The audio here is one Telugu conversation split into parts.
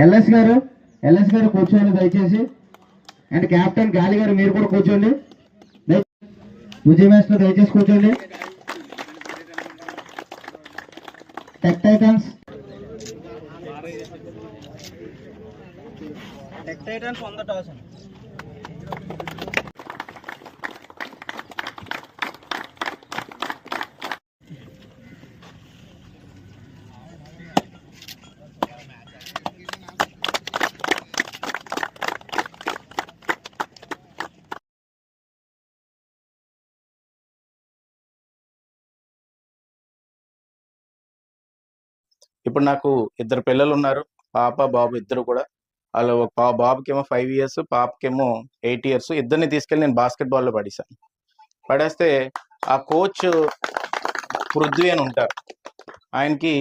ఎల్ఎస్ గారు కూర్చోండి దయచేసి. అండ్ కెప్టెన్ గాలి గారు మీరు కూడా కూర్చోండి. విజయ్ మాస్టర్ దయచేసి కూర్చోండి. Tech Titans on the toss. ఇప్పుడు నాకు ఇద్దరు పిల్లలు ఉన్నారు, పాప బాబు ఇద్దరు కూడా. వాళ్ళు బాబుకేమో 5 years, పాపకేమో 8 years. ఇద్దరిని తీసుకెళ్ళి నేను బాస్కెట్బాల్లో పడేశాను. పడేస్తే ఆ కోచ్ పృథ్వీ అని ఉంటారు, ఆయనకి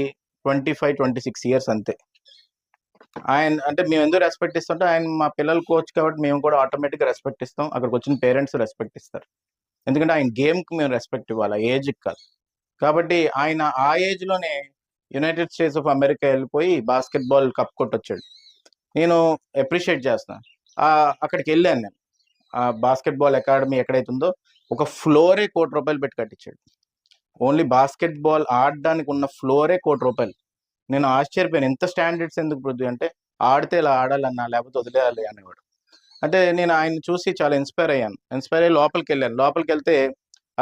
25-26 years అంతే. ఆయన అంటే మేము ఎందుకు రెస్పెక్ట్ ఇస్తుంటే, ఆయన మా పిల్లల కోచ్ కాబట్టి మేము కూడా ఆటోమేటిక్గా రెస్పెక్ట్ ఇస్తాం. అక్కడికి వచ్చిన పేరెంట్స్ రెస్పెక్ట్ ఇస్తారు, ఎందుకంటే ఆయన గేమ్కి మేము రెస్పెక్ట్ ఇవ్వాలి, ఏజ్కి కాదు. కాబట్టి ఆయన ఆ ఏజ్లోనే యునైటెడ్ స్టేట్స్ ఆఫ్ అమెరికా వెళ్ళిపోయి బాస్కెట్బాల్ కప్ కొట్టొచ్చాడు. నేను అప్రిషియేట్ చేస్తున్నాను. అక్కడికి వెళ్ళాను నేను. ఆ బాస్కెట్బాల్ అకాడమీ ఎక్కడైతే ఉందో ఒక ఫ్లోరే ₹1,00,00,000 పెట్టి కట్టించాడు. ఓన్లీ బాస్కెట్బాల్ ఆడడానికి ఉన్న ఫ్లోరే ₹1,00,00,000. నేను ఆశ్చర్యపోయాను, ఎంత స్టాండర్డ్స్ ఎందుకు పృథ్వీ అంటే, ఆడితే ఇలా ఆడాలన్నా లేకపోతే వదిలేయాలి అనేవాడు. అంటే నేను ఆయన చూసి చాలా ఇన్స్పైర్ అయ్యాను. ఇన్స్పైర్ అయ్యి లోపలికి వెళ్ళాను. లోపలికి వెళ్తే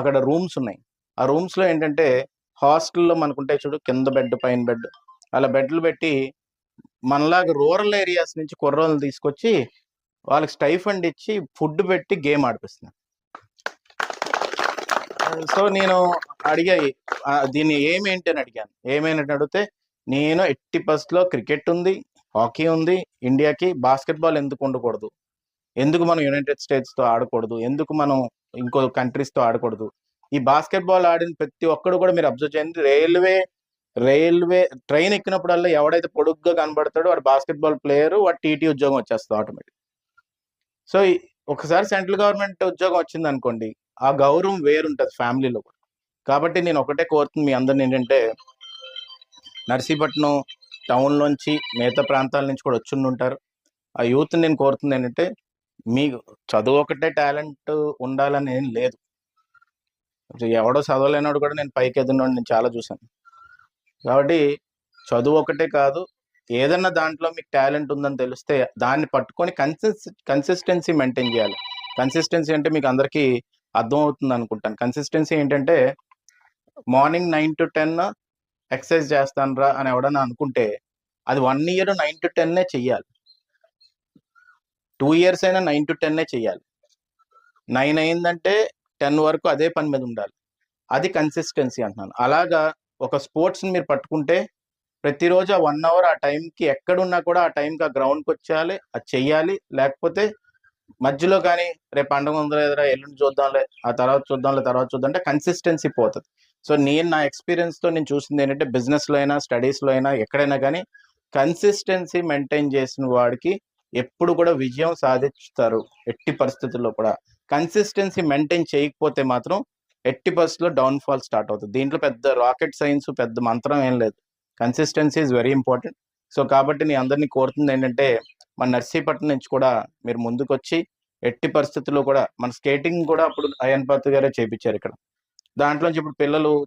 అక్కడ రూమ్స్ ఉన్నాయి. ఆ రూమ్స్లో ఏంటంటే, హాస్టల్లో మనకుంటాయి చూడు, కింద బెడ్ పైన బెడ్, అలా బెడ్లు పెట్టి మనలాగా రూరల్ ఏరియాస్ నుంచి కుర్రోళ్ళని తీసుకొచ్చి వాళ్ళకి స్టైఫండ్ ఇచ్చి ఫుడ్ పెట్టి గేమ్ ఆడిపిస్తున్నాను. సో నేను అడిగా, దీన్ని ఏమేంటి అని అడిగాను. ఏమేంటి అడిగితే, నేను ఎట్టి పరిస్థితిలో క్రికెట్ ఉంది, హాకీ ఉంది ఇండియాకి, బాస్కెట్బాల్ ఎందుకు ఉండకూడదు, ఎందుకు మనం యునైటెడ్ స్టేట్స్తో ఆడకూడదు, ఎందుకు మనం ఇంకో కంట్రీస్తో ఆడకూడదు. ఈ బాస్కెట్బాల్ ఆడిన ప్రతి ఒక్కడు కూడా మీరు అబ్జర్వ్ చేయండి, రైల్వే ట్రైన్ ఎక్కినప్పుడల్లా ఎవడైతే పొడుగ్గా కనబడతాడో వాడు బాస్కెట్బాల్ ప్లేయరు, వాడు టీటీ ఉద్యోగం వచ్చేస్తుంది ఆటోమేటిక్. సో ఒకసారి సెంట్రల్ గవర్నమెంట్ ఉద్యోగం వచ్చింది అనుకోండి, ఆ గౌరవం వేరుంటుంది ఫ్యామిలీలో కూడా. కాబట్టి నేను ఒకటే కోరుతుంది మీ అందరిని ఏంటంటే, నర్సీపట్నం టౌన్లోంచి మిగతా ప్రాంతాల నుంచి కూడా వచ్చి ఉంటారు. ఆ యూత్ నేను కోరుతుంది ఏంటంటే, మీకు చదువు ఒకటే టాలెంట్ ఉండాలని ఏం లేదు. ఎవడో చదవలేనాడు కూడా నేను పైకి ఎదిగినోడు నేను చాలా చూశాను. కాబట్టి చదువు ఒకటే కాదు, ఏదన్నా దాంట్లో మీకు టాలెంట్ ఉందని తెలిస్తే దాన్ని పట్టుకొని కన్సిస్టెన్సీ మెయింటైన్ చేయాలి. కన్సిస్టెన్సీ అంటే మీకు అందరికీ అర్థం అవుతుంది అనుకుంటాను. కన్సిస్టెన్సీ ఏంటంటే, మార్నింగ్ 9 to 10 ఎక్సర్సైజ్ చేస్తాను రా అని ఎవడన్నా అనుకుంటే, అది 1 year 9 to 10 చెయ్యాలి. 2 years అయినా 9 to 10 చెయ్యాలి. 9 అయిందంటే 10 వరకు అదే పని మీద ఉండాలి. అది కన్సిస్టెన్సీ అంటున్నాను. అలాగా ఒక స్పోర్ట్స్ని మీరు పట్టుకుంటే ప్రతిరోజు ఆ 1 hour ఆ టైంకి ఎక్కడున్నా కూడా ఆ టైంకి ఆ గ్రౌండ్కి వచ్చేయాలి, అది చెయ్యాలి. లేకపోతే మధ్యలో కానీ రేపు పండుగ ఉందో లేదురా, ఎల్లుండి చూద్దాంలే, ఆ తర్వాత చూద్దాం అంటే కన్సిస్టెన్సీ పోతుంది. సో నేను నా ఎక్స్పీరియన్స్తో నేను చూసింది ఏంటంటే, బిజినెస్లో అయినా స్టడీస్లో అయినా ఎక్కడైనా కానీ కన్సిస్టెన్సీ మెయింటైన్ చేసిన వాడికి ఎప్పుడు కూడా విజయం సాధిస్తారు. ఎట్టి పరిస్థితుల్లో కూడా కన్సిస్టెన్సీ మెయింటైన్ చేయకపోతే మాత్రం ఎట్టి పరిస్థితుల్లో డౌన్ఫాల్ స్టార్ట్ అవుతుంది. దీంట్లో పెద్ద రాకెట్ సైన్స్, పెద్ద మంత్రం ఏం లేదు. Consistency is very important. So కాబట్టి నేను అందరినీ కోరుతుంది ఏంటంటే, మన నర్సీపట్నం నుంచి కూడా మీరు ముందుకు వచ్చి ఎట్టి పరిస్థితుల్లో కూడా మన స్కేటింగ్ కూడా అప్పుడు అయన్ పాత్ర గారే చేయించారు ఇక్కడ. దాంట్లోంచి ఇప్పుడు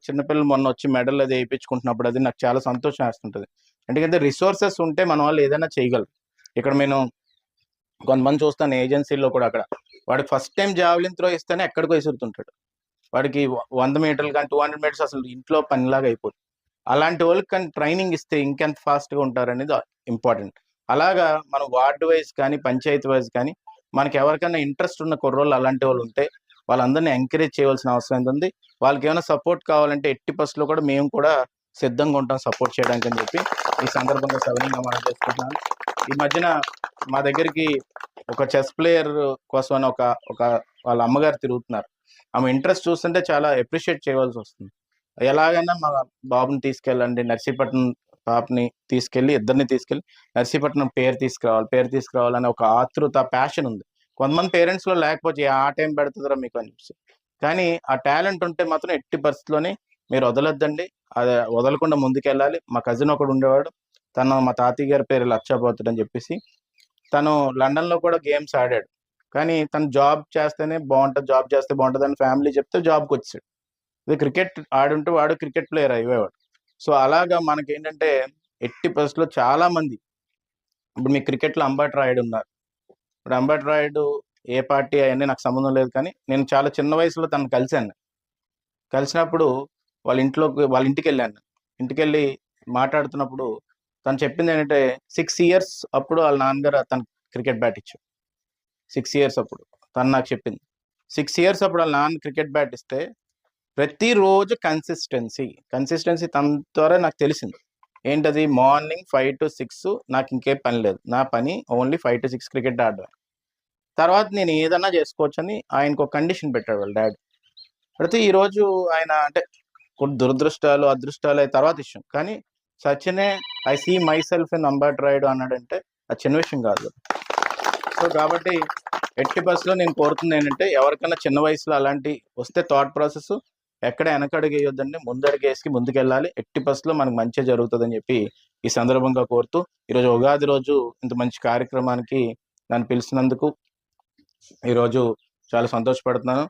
చిన్నపిల్లలు మొన్న వచ్చి మెడల్ అది వేయించుకుంటున్నప్పుడు అది నాకు చాలా సంతోషం వేస్తుంటుంది. ఎందుకంటే రిసోర్సెస్ ఉంటే మన వాళ్ళు ఏదైనా చేయగలరు. ఇక్కడ నేను కొంతమంది చూస్తాను ఏజెన్సీల్లో కూడా, అక్కడ వాడికి ఫస్ట్ టైం జావలిన్ త్రో ఇస్తేనే ఎక్కడికో విసురుతుంటాడు. వాడికి 100 meters కానీ 200 meters అసలు ఇంట్లో పనిలాగా అయిపోతుంది. అలాంటి వాళ్ళకి కానీ ట్రైనింగ్ ఇస్తే ఇంకెంత ఫాస్ట్గా ఉంటారనేది ఇంపార్టెంట్. అలాగా మనం వార్డు వైజ్ కానీ పంచాయతీ వైజ్ కానీ మనకి ఎవరికైనా ఇంట్రెస్ట్ ఉన్న కుర్రోళ్ళు అలాంటి వాళ్ళు ఉంటే వాళ్ళందరినీ ఎంకరేజ్ చేయవలసిన అవసరం ఉంది. వాళ్ళకి ఏమైనా సపోర్ట్ కావాలంటే ఎట్టి పరిస్థితుల్లో కూడా మేము కూడా సిద్ధంగా ఉంటాం సపోర్ట్ చేయడానికి అని చెప్పి ఈ సందర్భంగా సవినయంగా మనం చేసుకుంటున్నాను. ఈ మధ్యన మా దగ్గరికి ఒక చెస్ ప్లేయర్ కోసం అని ఒక వాళ్ళ అమ్మగారు తిరుగుతున్నారు. ఆమె ఇంట్రెస్ట్ చూస్తుంటే చాలా అప్రిషియేట్ చేయవలసి వస్తుంది. ఎలాగైనా మా బాబుని తీసుకెళ్ళండి, నర్సీపట్నం పాపని తీసుకెళ్ళి, ఇద్దరిని తీసుకెళ్ళి నర్సీపట్నం పేరు తీసుకురావాలనే ఒక ఆతృత, ప్యాషన్ ఉంది. కొంతమంది పేరెంట్స్లో లేకపోతే ఆ టైం పెడుతుందిరా మీకు అని చెప్పి. కానీ ఆ టాలెంట్ ఉంటే మాత్రం ఎట్టి పరిస్థితుల్లోనే మీరు వదలొద్దండి, అది వదలకుండా ముందుకెళ్ళాలి. మా కజిన్ ఒకడు ఉండేవాడు, మా తాతయ్య గారి పేరు లక్షాపోతుడు అని చెప్పేసి తను లండన్లో కూడా గేమ్స్ ఆడాడు. కానీ తను జాబ్ చేస్తేనే బాగుంటుంది, జాబ్ చేస్తే బాగుంటుంది అని ఫ్యామిలీ చెప్తే జాబ్కి వచ్చాడు. ఇది క్రికెట్ ఆడుంటూ వాడు క్రికెట్ ప్లేయర్ అయ్యేవాడు. సో అలాగా మనకేంటంటే ఎట్టి పరిస్థితుల్లో చాలా మంది, ఇప్పుడు మీ క్రికెట్లో అంబటి రాయుడు ఉన్నారు. ఇప్పుడు అంబటి రాయుడు ఏ పార్టీ అవన్నీ నాకు సంబంధం లేదు, కానీ నేను చాలా చిన్న వయసులో తను కలిశాను. కలిసినప్పుడు వాళ్ళ ఇంటికి వెళ్ళాను. ఇంటికి వెళ్ళి మాట్లాడుతున్నప్పుడు తను చెప్పింది ఏంటంటే 6 years అప్పుడు వాళ్ళ నాన్నగారు తను క్రికెట్ బ్యాట్ ఇచ్చాడు. 6 years అప్పుడు తను నాకు చెప్పింది. 6 years అప్పుడు వాళ్ళ నాన్న క్రికెట్ బ్యాట్ ఇస్తే ప్రతిరోజు కన్సిస్టెన్సీ తన ద్వారా నాకు తెలిసింది. ఏంటది? మార్నింగ్ 5 to 6 నాకు ఇంకే పని లేదు, నా పని ఓన్లీ 5 to 6 క్రికెట్ ఆడడం. తర్వాత నేను ఏదన్నా చేసుకోవచ్చని ఆయనకు ఒక కండిషన్ పెట్టాడు వాళ్ళ డాడీ. అయితే ఈరోజు ఆయన అంటే కొన్ని దురదృష్టాలు అదృష్టాలు అయి తర్వాత విషయం, కానీ సచినే I see myself in Ambati Rayudu అన్నాడంటే అది చిన్న విషయం కాదు. సో కాబట్టి ఎట్టి బస్సులో నేను కోరుతుంది ఏంటంటే ఎవరికైనా చిన్న వయసులో అలాంటి వస్తే థాట్ ప్రాసెస్ ఎక్కడ వెనకడుగు వేయొద్దండి, ముందడుగేసి ముందుకెళ్ళాలి. ఎట్టి బస్సులో మనకు మంచి జరుగుతుందని చెప్పి ఈ సందర్భంగా కోరుతూ, ఈరోజు ఉగాది రోజు ఇంత మంచి కార్యక్రమానికి నన్ను పిలిచినందుకు ఈరోజు చాలా సంతోషపడుతున్నాను.